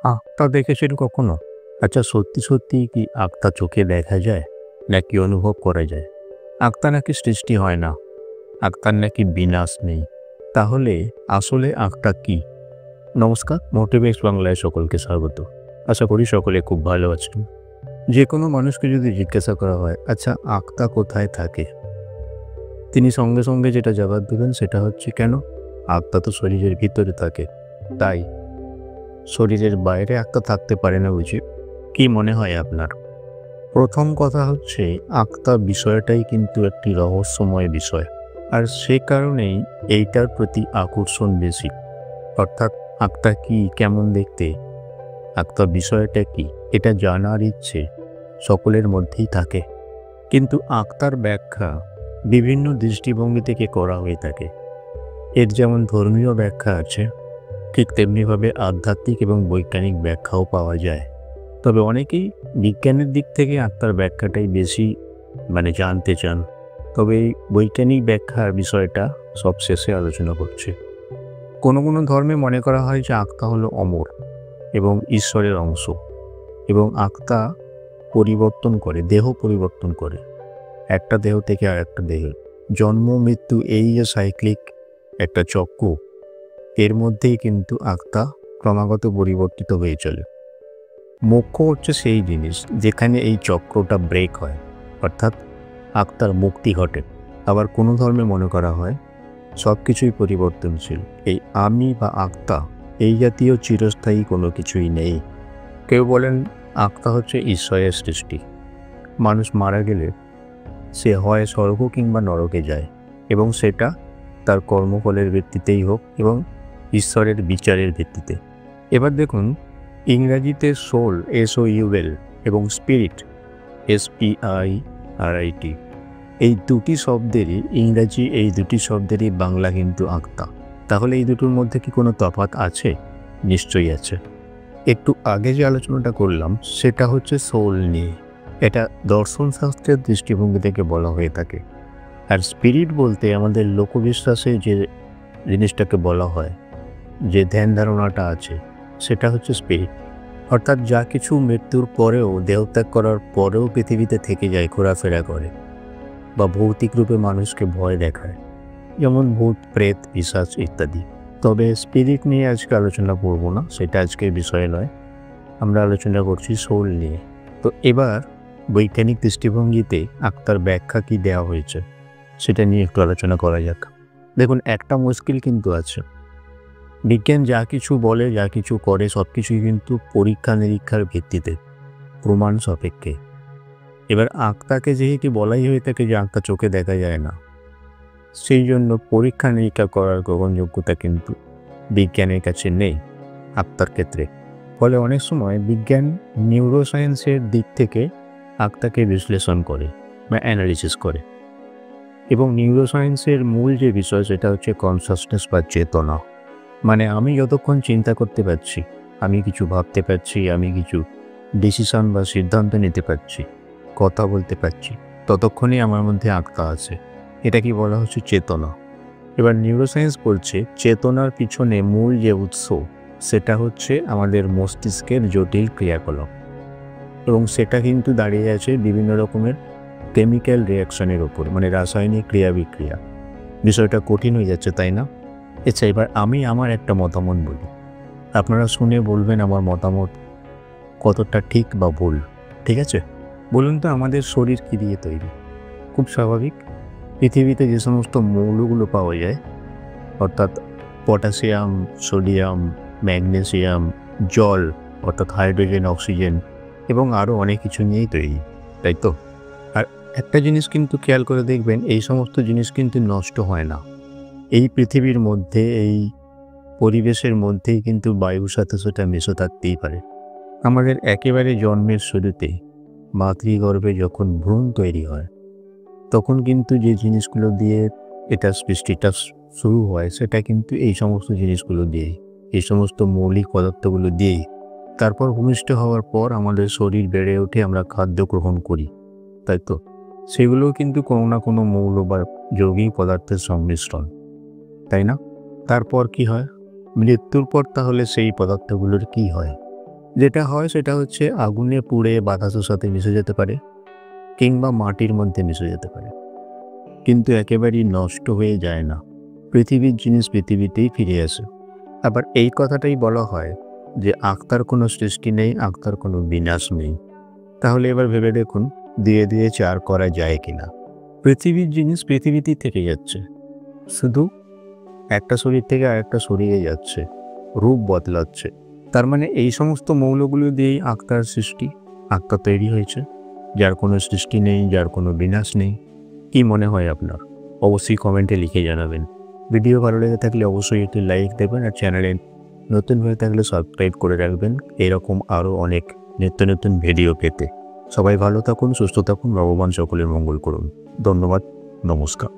আঁকটা দেখেছেন কখনো? আচ্ছা, সত্যি সত্যি কি আঁকটা চোখে দেখা যায় নাকি অনুভব করা যায়? আঁকটা নাকি সৃষ্টি হয় না, আঁকটার নাকি বিনাশ নেই। তাহলে আসলে আঁকটা কি? নমস্কার, মোটিভেক্স বাংলায় সকলকে স্বাগত। আশা করি সকলে খুব ভালো আছেন। যে কোনো মানুষকে যদি জিজ্ঞাসা করা হয়, আচ্ছা আঁকটা কোথায় থাকে, তিনি সঙ্গে সঙ্গে যেটা জবাব দেবেন সেটা হচ্ছে, কেন? আঁকটা তো শরীরের ভিতরে থাকে, তাই শরীরের বাইরে আঁকটা থাকতে পারে না বুঝি? কি মনে হয় আপনার? প্রথম কথা হচ্ছে, আঁকটা বিষয়টাই কিন্তু একটি রহস্যময় বিষয়, আর সে কারণেই এইটার প্রতি আকর্ষণ বেশি। অর্থাৎ আঁকটা কি, কেমন দেখতে, আঁকটা বিষয়টা কি, এটা জানার ইচ্ছে সকলের মধ্যেই থাকে। কিন্তু আঁকটার ব্যাখ্যা বিভিন্ন দৃষ্টিভঙ্গি থেকে করা হয়ে থাকে। এর যেমন ধর্মীয় ব্যাখ্যা আছে, ঠিক তেমনিভাবে আধ্যাত্মিক এবং বৈজ্ঞানিক ব্যাখ্যাও পাওয়া যায়। তবে অনেকেই বিজ্ঞানের দিক থেকে আত্মার ব্যাখ্যাটাই বেশি জানতে চান। তবে এই বৈজ্ঞানিক ব্যাখ্যার বিষয়টা সবশেষে আলোচনা করছে। কোনো কোনো ধর্মে মনে করা হয় যে আত্মা হলো অমর এবং ঈশ্বরের অংশ, এবং আত্মা পরিবর্তন করে, দেহ পরিবর্তন করে একটা দেহ থেকে আর একটা দেহে। জন্ম মৃত্যু, এই যে সাইক্লিক একটা চক্র, এর মধ্যেই কিন্তু আত্মা ক্রমাগত পরিবর্তিত হয়ে চলে। মোক্ষ হচ্ছে সেই জিনিস যেখানে এই চক্রটা ব্রেক হয়, অর্থাৎ আত্মার মুক্তি ঘটে। আবার কোনো ধর্মে মনে করা হয় সব কিছুই পরিবর্তনশীল, এই আমি বা আত্মা এই জাতীয় চিরস্থায়ী কোনো কিছুই নেই। কেউ বলেন আত্মা হচ্ছে ঈশ্বরের সৃষ্টি, মানুষ মারা গেলে সে হয় স্বর্গ কিংবা নরকে যায়, এবং সেটা তার কর্মফলের ভিত্তিতেই হোক এবং ঈশ্বরের বিচারের ভিত্তিতে। এবার দেখুন, ইংরাজিতে সোল SOUL এবং স্পিরিট SPIRIT, এই দুটি শব্দেরই ইংরাজি, এই দুটি শব্দেরই বাংলা কিন্তু আত্মা। তাহলে এই দুটোর মধ্যে কি কোনো তফাৎ আছে? নিশ্চয়ই আছে। একটু আগে যে আলোচনাটা করলাম সেটা হচ্ছে সোল নিয়ে। এটা দর্শন শাস্ত্রের দৃষ্টিভঙ্গি থেকে বলা হয়ে থাকে। আর স্পিরিট বলতে আমাদের লোকবিশ্বাসে যে জিনিসটাকে বলা হয়, যে ধ্যান ধারণাটা আছে, সেটা হচ্ছে স্পিরিট। অর্থাৎ যা কিছু মৃত্যুর পরেও, দেহত্যাগ করার পরেও পৃথিবীতে থেকে যায়, ঘোরাফেরা করে বা ভৌতিক রূপে মানুষকে ভয় দেখায়, যেমন ভূত, প্রেত, পিশাচ ইত্যাদি। তবে স্পিরিট নিয়ে আজকে আলোচনা করব না, সেটা আজকের বিষয় নয়। আমরা আলোচনা করছি সোল নিয়ে। তো এবার বৈজ্ঞানিক দৃষ্টিভঙ্গিতে আত্মার ব্যাখ্যা কি দেওয়া হয়েছে সেটা নিয়ে একটু আলোচনা করা যাক। দেখুন, একটা মুশকিল কিন্তু আছে। বিজ্ঞান যা কিছু বলে, যা কিছু করে, সব কিছুই কিন্তু পরীক্ষা নিরীক্ষার ভিত্তিতে, প্রমাণ সাপেক্ষে। এবার আত্মাকে যেহেতু বলাই হয়ে থাকে যে আত্মা চোখে দেখা যায় না, সেই জন্য পরীক্ষা নিরীক্ষা করার গ্রহণযোগ্যতা কিন্তু বিজ্ঞানের কাছে নেই আত্মার ক্ষেত্রে। ফলে অনেক সময় বিজ্ঞান নিউরোসায়েন্সের দিক থেকে আত্মাকে বিশ্লেষণ করে বা অ্যানালিসিস করে, এবং নিউরোসায়েন্সের মূল যে বিষয় সেটা হচ্ছে কনসাসনেস বা চেতনা। আমি যতক্ষণ চিন্তা করতে পারছি, আমি কিছু ভাবতে পারছি, আমি কিছু ডিসিশন বা সিদ্ধান্ত নিতে পারছি, কথা বলতে পারছি, ততক্ষণই আমার মধ্যে আত্মা আছে। এটা কি বলা হচ্ছে চেতনা। এবার নিউরোসায়েন্স বলছে চেতনার পিছনে মূল যে উৎস সেটা হচ্ছে আমাদের মস্তিষ্কের জটিল ক্রিয়াকলাপ, এবং সেটা কিন্তু দাঁড়িয়ে আছে বিভিন্ন রকমের কেমিক্যাল রিয়াকশনের ওপর, রাসায়নিক ক্রিয়া বিক্রিয়া। বিষয়টা কঠিন হয়ে যাচ্ছে, তাই না? আচ্ছা, এবার আমি আমার একটা মতামত বলি, আপনারা শুনে বলবেন আমার মতামত কতটা ঠিক বা ভুল। ঠিক আছে? বলুন তো, আমাদের শরীর কী দিয়ে তৈরি? খুব স্বাভাবিক, পৃথিবীতে যে সমস্ত মৌলগুলো পাওয়া যায়, অর্থাৎ পটাশিয়াম, সোডিয়াম, ম্যাগনেসিয়াম, জল অর্থাৎ হাইড্রোজেন, অক্সিজেন এবং আরও অনেক কিছু নিয়েই তৈরি, তাই তো? আর একটা জিনিস কিন্তু খেয়াল করে দেখবেন, এই সমস্ত জিনিস কিন্তু নষ্ট হয় না। এই পৃথিবীর মধ্যে, এই পরিবেশের মধ্যেই কিন্তু বায়ুর সাথে সেটা মিশে থাকতেই পারে। আমাদের একেবারে জন্মের শুরুতে মাতৃগর্ভে যখন ভ্রূণ তৈরি হয়, তখন কিন্তু যে জিনিসগুলো দিয়ে এটা সৃষ্টিটা শুরু হয় সেটা কিন্তু এই সমস্ত জিনিসগুলো দিয়েই, এই সমস্ত মৌলিক পদার্থগুলো দিয়েই। তারপর ভূমিষ্ঠ হওয়ার পর আমাদের শরীর বেড়ে ওঠে, আমরা খাদ্য গ্রহণ করি, তাই তো? সেগুলোও কিন্তু কোনো না কোনো মৌল বা যৌগিক পদার্থের সংমিশ্রণ, তাই না? তারপর কি হয়? মৃত্যুর পর তাহলে সেই পদার্থগুলোর কি হয়? যেটা হয় সেটা হচ্ছে আগুনে পুড়ে বাতাসের সাথে মিশে যেতে পারে কিংবা মাটির মধ্যে মিশে যেতে পারে, কিন্তু একেবারেই নষ্ট হয়ে যায় না। পৃথিবীর জিনিস পৃথিবীতেই ফিরে আসে। আবার এই কথাটাই বলা হয় যে আত্মার কোনো সৃষ্টি নেই, আত্মার কোনো বিনাশ নেই। তাহলে এবার ভেবে দেখুন, দিয়ে দিয়ে চার করা যায় কিনা। পৃথিবীর জিনিস পৃথিবীতেই থেকে যাচ্ছে, শুধু একটা শরীর থেকে আরেকটা শরীরে যাচ্ছে, রূপ বদলাচ্ছে। তার মানে এই সমস্ত মৌলগুলো দিয়েই আত্মার সৃষ্টি, আত্মা তৈরি হয়েছে, যার কোনো সৃষ্টি নেই, যার কোনো বিনাশ নেই। কি মনে হয় আপনার? অবশ্যই কমেন্টে লিখে জানাবেন। ভিডিও ভালো লেগে থাকলে অবশ্যই একটি লাইক দেবেন, আর চ্যানেলে নতুন হয়ে থাকলে সাবস্ক্রাইব করে রাখবেন এরকম আরও অনেক নিত্য নতুন ভিডিও পেতে। সবাই ভালো থাকুন, সুস্থ থাকুন, ভগবান সকলের মঙ্গল করুন। ধন্যবাদ, নমস্কার।